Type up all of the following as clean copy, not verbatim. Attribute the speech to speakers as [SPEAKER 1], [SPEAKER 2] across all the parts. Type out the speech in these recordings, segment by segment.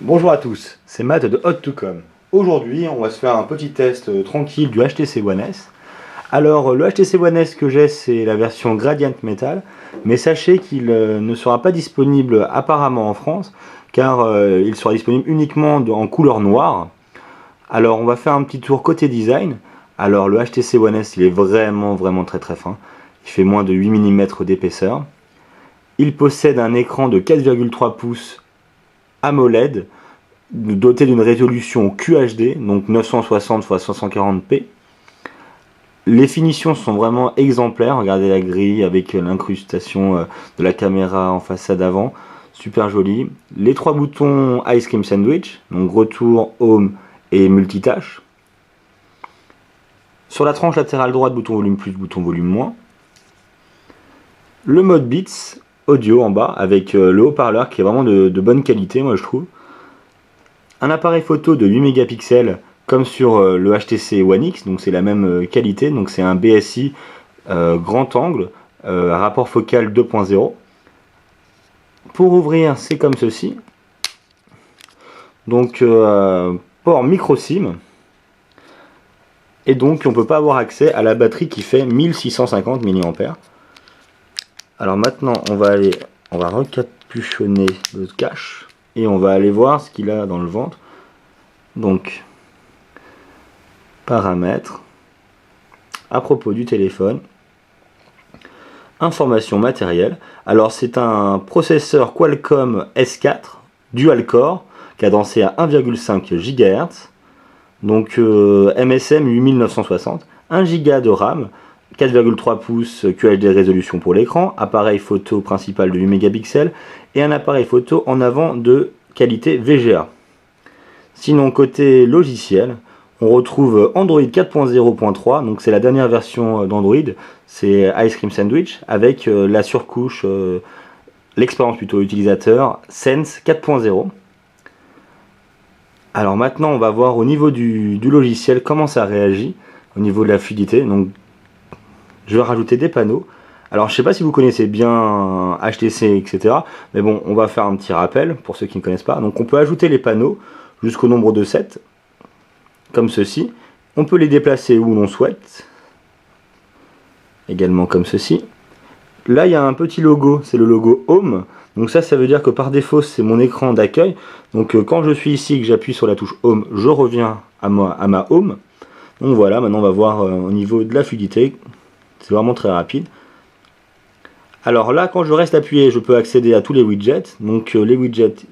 [SPEAKER 1] Bonjour à tous, c'est Matt de Hot2Com. Aujourd'hui, on va se faire un petit test tranquille du HTC One S. Alors, le HTC One S que j'ai, c'est la version Gradient Metal, mais sachez qu'il ne sera pas disponible apparemment en France, car il sera disponible uniquement en couleur noire. Alors, on va faire un petit tour côté design. Alors, le HTC One S, il est vraiment très fin. Il fait moins de 8 mm d'épaisseur. Il possède un écran de 4,3 pouces AMOLED, doté d'une résolution QHD, donc 960 x 740p. Les finitions sont vraiment exemplaires, regardez la grille avec l'incrustation de la caméra en façade avant, super joli. Les trois boutons Ice Cream Sandwich, donc retour, home et multitâche. Sur la tranche latérale droite, bouton volume plus, bouton volume moins. Le mode Beats audio en bas avec le haut-parleur qui est vraiment de bonne qualité, moi je trouve. Un appareil photo de 8 mégapixels comme sur le HTC One X, donc c'est la même qualité, donc c'est un BSI grand angle, rapport focal 2.0. Pour ouvrir, c'est comme ceci. Donc port micro SIM. Et donc on ne peut pas avoir accès à la batterie qui fait 1650 mAh. Alors maintenant on va recapuchonner le cache. Et on va aller voir ce qu'il a dans le ventre. Donc, paramètres, à propos du téléphone, informations matérielles. Alors c'est un processeur Qualcomm S4 dual core, cadencé à 1,5 GHz, donc MSM 8960, 1 Go de RAM, 4,3 pouces QHD résolution pour l'écran, appareil photo principal de 8 mégapixels et un appareil photo en avant de qualité VGA. Sinon côté logiciel, on retrouve Android 4.0.3, donc c'est la dernière version d'Android, c'est Ice Cream Sandwich avec la surcouche, l'expérience plutôt utilisateur Sense 4.0. Alors maintenant on va voir au niveau du logiciel comment ça réagit, au niveau de la fluidité. Donc je vais rajouter des panneaux. Alors je sais pas si vous connaissez bien HTC, etc. Mais bon, on va faire un petit rappel pour ceux qui ne connaissent pas. Donc on peut ajouter les panneaux jusqu'au nombre de 7, comme ceci. On peut les déplacer où l'on souhaite, également comme ceci. Là il y a un petit logo, c'est le logo Home. Donc ça veut dire que par défaut c'est mon écran d'accueil. Donc quand je suis ici et que j'appuie sur la touche Home, je reviens à ma Home. Donc voilà, maintenant on va voir au niveau de la fluidité. C'est vraiment très rapide. Alors là, quand je reste appuyé, je peux accéder à tous les widgets. Donc les widgets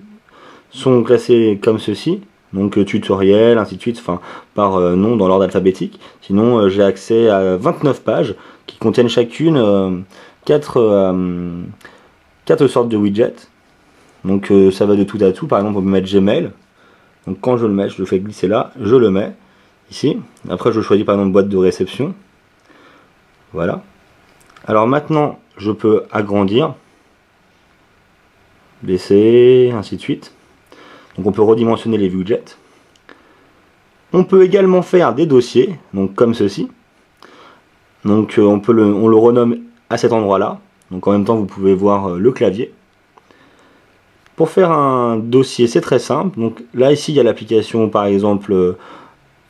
[SPEAKER 1] sont classés comme ceci. Donc tutoriel, ainsi de suite, enfin par nom dans l'ordre alphabétique. Sinon, j'ai accès à 29 pages qui contiennent chacune 4 sortes de widgets. Donc ça va de tout à tout. Par exemple, on peut mettre Gmail. Donc quand je le mets, je le fais glisser là, je le mets ici. Après, je choisis par exemple boîte de réception. Voilà. Alors maintenant, je peux agrandir, baisser, ainsi de suite. Donc on peut redimensionner les widgets. On peut également faire des dossiers, donc comme ceci. Donc on le renomme à cet endroit-là. Donc en même temps, vous pouvez voir le clavier. Pour faire un dossier, c'est très simple. Donc là, ici, il y a l'application, par exemple,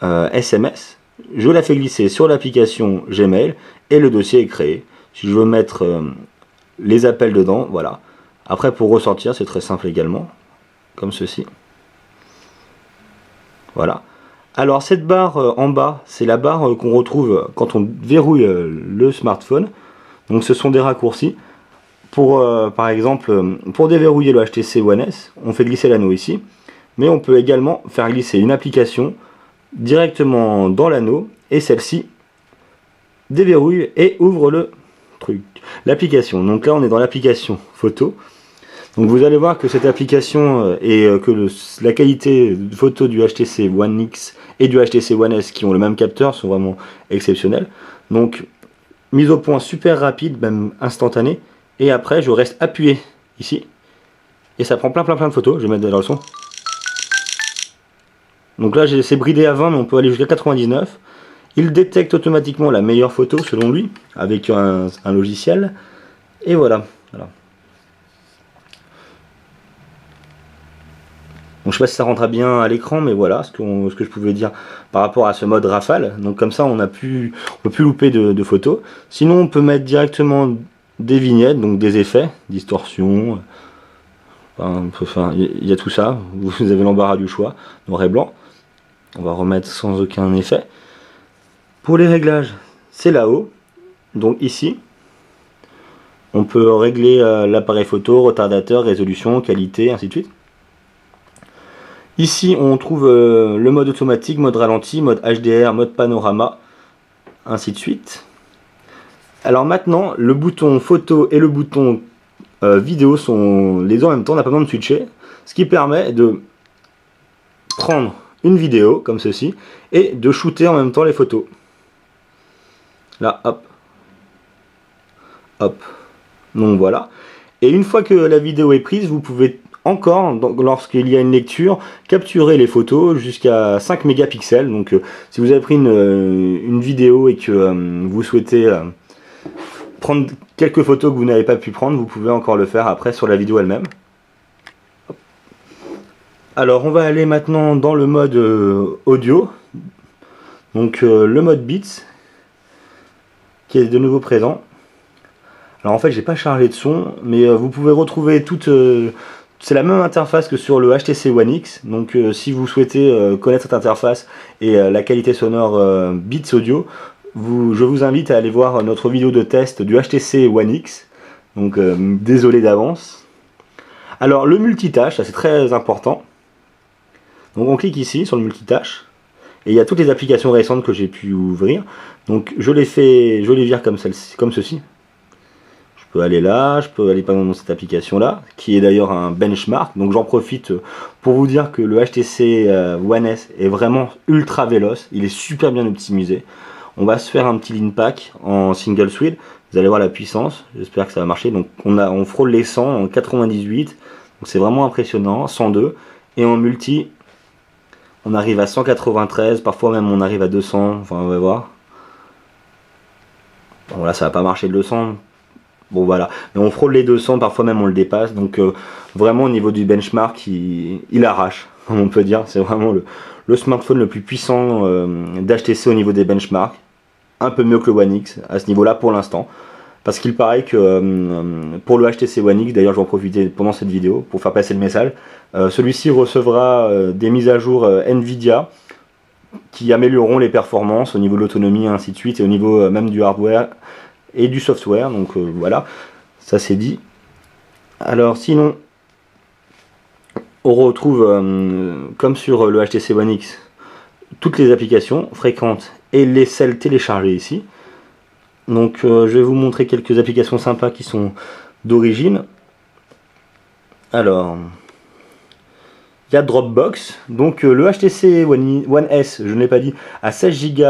[SPEAKER 1] SMS. Je la fais glisser sur l'application Gmail et le dossier est créé. Si je veux mettre les appels dedans, voilà. Après, pour ressortir, c'est très simple également, comme ceci. Voilà. Alors, cette barre en bas, c'est la barre qu'on retrouve quand on verrouille le smartphone. Donc, ce sont des raccourcis. Pour, par exemple, pour déverrouiller le HTC One S, on fait glisser l'anneau ici. Mais on peut également faire glisser une application directement dans l'anneau et celle-ci déverrouille et ouvre l'application. Donc là on est dans l'application photo. Donc vous allez voir que cette application et que la qualité de photo du HTC One X et du HTC One S qui ont le même capteur sont vraiment exceptionnels. Donc mise au point super rapide, même instantanée. Et après je reste appuyé ici et ça prend plein de photos. Je vais mettre dans le son. Donc là c'est bridé à 20 mais on peut aller jusqu'à 99. Il détecte automatiquement la meilleure photo selon lui avec un logiciel. Et voilà. Donc je sais pas si ça rendra bien à l'écran, mais voilà ce que je pouvais dire par rapport à ce mode rafale. Donc comme ça on peut plus louper de photos. Sinon on peut mettre directement des vignettes, donc des effets, distorsion, enfin, il y a tout ça. Vous avez l'embarras du choix, noir et blanc. On va remettre sans aucun effet. Pour les réglages, c'est là-haut. Donc ici, on peut régler l'appareil photo, retardateur, résolution, qualité, ainsi de suite. Ici, on trouve le mode automatique, mode ralenti, mode HDR, mode panorama, ainsi de suite. Alors maintenant, le bouton photo et le bouton vidéo sont les deux en même temps, on n'a pas besoin de switcher, ce qui permet de prendre une vidéo comme ceci et de shooter en même temps les photos. Là, hop, hop. Donc voilà. Et une fois que la vidéo est prise, vous pouvez encore, lorsqu'il y a une lecture, capturer les photos jusqu'à 5 mégapixels. Donc si vous avez pris une vidéo et que vous souhaitez prendre quelques photos que vous n'avez pas pu prendre, vous pouvez encore le faire après sur la vidéo elle-même. Alors on va aller maintenant dans le mode audio. Donc le mode Beats qui est de nouveau présent. Alors en fait j'ai pas chargé de son, mais vous pouvez retrouver toute... c'est la même interface que sur le HTC One X, donc si vous souhaitez connaître cette interface et la qualité sonore Beats Audio, je vous invite à aller voir notre vidéo de test du HTC One X, donc désolé d'avance. Alors le multitâche, ça c'est très important, donc on clique ici sur le multitâche, et il y a toutes les applications récentes que j'ai pu ouvrir, donc je les vire comme ceci. Je peux aller là, je peux aller par exemple dans cette application là, qui est d'ailleurs un benchmark, donc j'en profite pour vous dire que le HTC One S est vraiment ultra véloce, il est super bien optimisé. On va se faire un petit lean pack en single thread, vous allez voir la puissance, j'espère que ça va marcher. Donc on frôle les 100 en 98, donc c'est vraiment impressionnant, 102, et en multi on arrive à 193, parfois même on arrive à 200, enfin on va voir. Bon là ça va pas marcher de 200. Bon voilà, mais on frôle les 200, parfois même on le dépasse, donc vraiment au niveau du benchmark, il arrache, on peut dire, c'est vraiment le smartphone le plus puissant d'HTC au niveau des benchmarks, un peu mieux que le One X à ce niveau-là pour l'instant, parce qu'il paraît que pour le HTC One X, d'ailleurs je vais en profiter pendant cette vidéo pour faire passer le message, celui-ci recevra des mises à jour Nvidia qui amélioreront les performances au niveau de l'autonomie et ainsi de suite, et au niveau même du hardware et du software, donc voilà, ça c'est dit. Alors sinon, on retrouve, comme sur le HTC One X, toutes les applications fréquentes et celles téléchargées ici. Donc je vais vous montrer quelques applications sympas qui sont d'origine. Alors, il y a Dropbox, donc le HTC One S, je ne l'ai pas dit, a 16 Go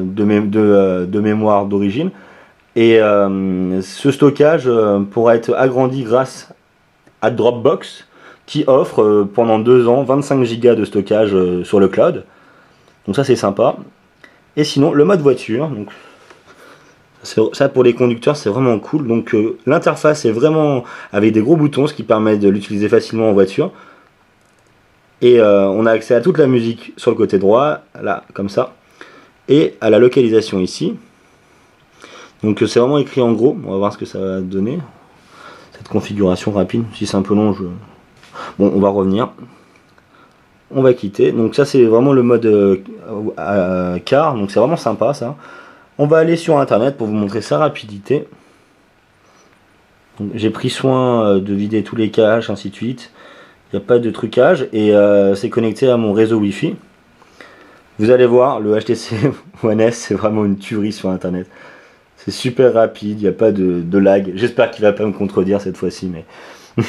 [SPEAKER 1] de mémoire d'origine. Et ce stockage pourra être agrandi grâce à Dropbox qui offre pendant 2 ans 25 Go de stockage sur le cloud. Donc ça c'est sympa. Et sinon le mode voiture, donc ça pour les conducteurs c'est vraiment cool. Donc l'interface est vraiment avec des gros boutons, ce qui permet de l'utiliser facilement en voiture. Et on a accès à toute la musique sur le côté droit, là comme ça, et à la localisation ici. Donc c'est vraiment écrit en gros, on va voir ce que ça va donner. Cette configuration rapide, si c'est un peu long, bon on va revenir. On va quitter, donc ça c'est vraiment le mode car, donc c'est vraiment sympa ça. On va aller sur internet pour vous montrer sa rapidité. J'ai pris soin de vider tous les caches, ainsi de suite. Il n'y a pas de trucage et c'est connecté à mon réseau Wi-Fi. Vous allez voir, le HTC One S c'est vraiment une tuerie sur internet. C'est super rapide, il n'y a pas de lag. J'espère qu'il va pas me contredire cette fois-ci, mais parce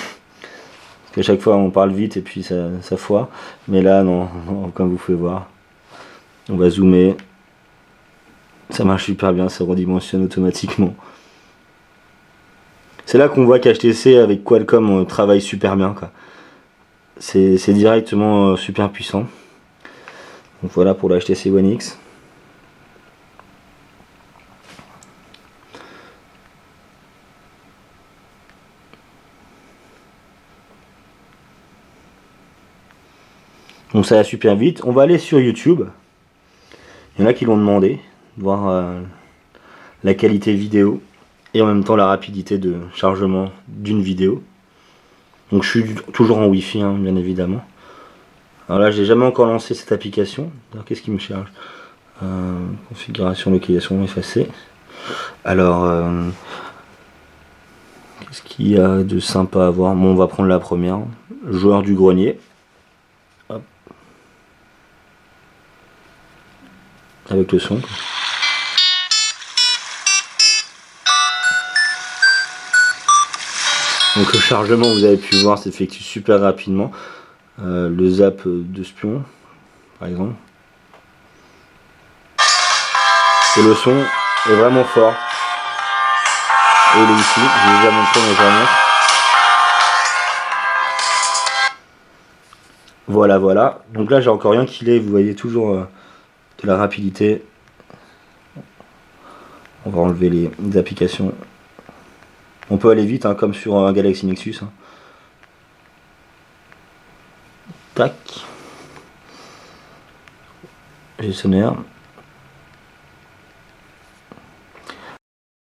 [SPEAKER 1] qu'à chaque fois on parle vite et puis ça foire. Mais là non, comme vous pouvez voir, on va zoomer. Ça marche super bien, ça redimensionne automatiquement. C'est là qu'on voit qu'HTC avec Qualcomm travaille super bien, quoi. C'est directement super puissant. Donc voilà pour le HTC One X. Donc ça va super vite. On va aller sur YouTube. Il y en a qui l'ont demandé, voir la qualité vidéo et en même temps la rapidité de chargement d'une vidéo. Donc je suis toujours en Wi-Fi, hein, bien évidemment. Alors là, j'ai jamais encore lancé cette application. Qu'est-ce qui me charge? Configuration, localisation, effacer. Alors, qu'est-ce qu'il y a de sympa à voir? Bon, on va prendre la première. Joueur du grenier. Hop. Avec le son. Donc le chargement, vous avez pu voir, s'effectue super rapidement. Le zap de spion, par exemple. Et le son est vraiment fort. Et il est ici, je vais déjà montrer, mais je remonte. Voilà, voilà. Donc là, j'ai encore rien qu'il est, vous voyez toujours de la rapidité. On va enlever les applications. On peut aller vite, hein, comme sur un Galaxy Nexus. Hein. Tac. Gestionnaire.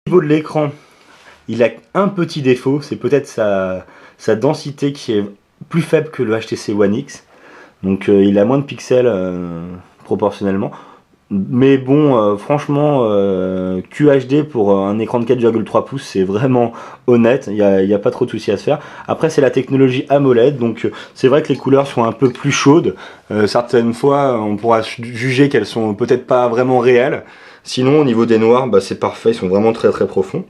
[SPEAKER 1] Au niveau de l'écran, il a un petit défaut, c'est peut-être sa densité qui est plus faible que le HTC One X. Donc il a moins de pixels proportionnellement. Mais bon, franchement, QHD pour un écran de 4,3 pouces, c'est vraiment honnête, il n'y a pas trop de soucis à se faire. Après, c'est la technologie AMOLED, donc c'est vrai que les couleurs sont un peu plus chaudes. Certaines fois, on pourra juger qu'elles sont peut-être pas vraiment réelles. Sinon, au niveau des noirs, bah, c'est parfait, ils sont vraiment très très profonds.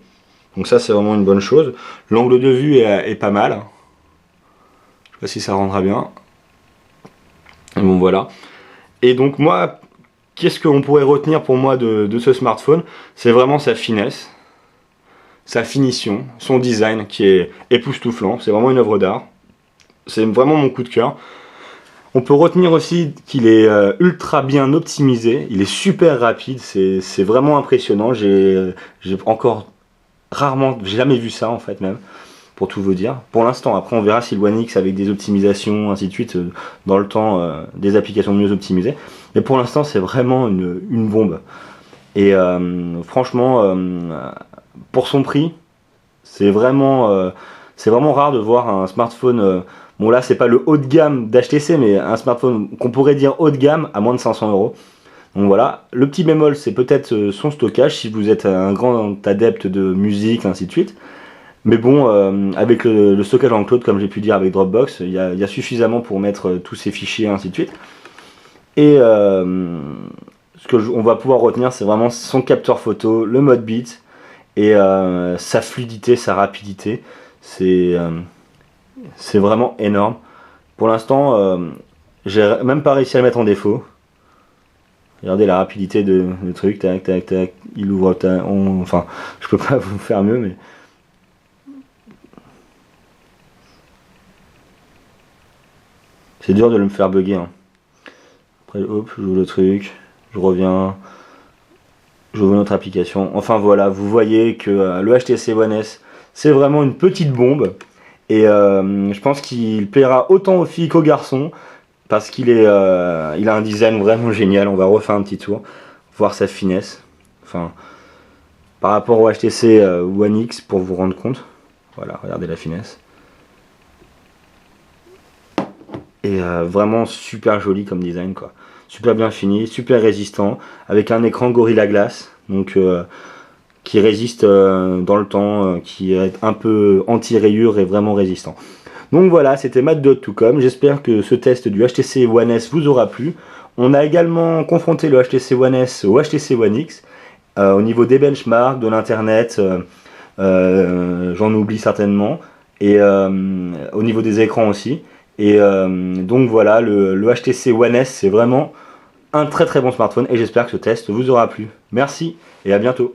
[SPEAKER 1] Donc ça, c'est vraiment une bonne chose. L'angle de vue est pas mal. Je sais pas si ça rendra bien. Bon, voilà. Et donc moi, qu'est-ce qu'on pourrait retenir pour moi de ce smartphone? C'est vraiment sa finesse, sa finition, son design qui est époustouflant. C'est vraiment une œuvre d'art. C'est vraiment mon coup de cœur. On peut retenir aussi qu'il est ultra bien optimisé. Il est super rapide. C'est vraiment impressionnant. J'ai encore rarement, j'ai jamais vu ça en fait même. Pour tout vous dire. Pour l'instant, après on verra si le One X avec des optimisations, ainsi de suite, dans le temps, des applications mieux optimisées. Mais pour l'instant, c'est vraiment une bombe. Et franchement, pour son prix, c'est vraiment rare de voir un smartphone. Bon là, c'est pas le haut de gamme d'HTC, mais un smartphone qu'on pourrait dire haut de gamme à moins de 500 €. Donc voilà. Le petit bémol, c'est peut-être son stockage si vous êtes un grand adepte de musique, ainsi de suite. Mais bon, avec le stockage en cloud, comme j'ai pu dire avec Dropbox, il y a suffisamment pour mettre tous ces fichiers, ainsi de suite. Et ce qu'on va pouvoir retenir, c'est vraiment son capteur photo, le mode beat, et sa fluidité, sa rapidité. C'est vraiment énorme. Pour l'instant, j'ai même pas réussi à le mettre en défaut. Regardez la rapidité de truc, tac, tac, tac, il ouvre, enfin, je peux pas vous faire mieux, mais... C'est dur de me faire bugger. Hein. Après, hop, j'ouvre le truc, je reviens, j'ouvre notre application. Enfin voilà, vous voyez que le HTC One S, c'est vraiment une petite bombe. Et je pense qu'il plaira autant aux filles qu'aux garçons. Parce qu'il il a un design vraiment génial. On va refaire un petit tour, voir sa finesse. Enfin, par rapport au HTC One X, pour vous rendre compte. Voilà, regardez la finesse. Et vraiment super joli comme design quoi. Super bien fini, super résistant, avec un écran Gorilla Glass, donc qui résiste dans le temps, qui est un peu anti-rayures et vraiment résistant. Donc voilà, c'était Matt de Hot2Com, j'espère que ce test du HTC One S vous aura plu. On a également confronté le HTC One S au HTC One X, au niveau des benchmarks, de l'internet, j'en oublie certainement, et au niveau des écrans aussi. Et donc voilà, le HTC One S, c'est vraiment un très très bon smartphone et j'espère que ce test vous aura plu. Merci et à bientôt.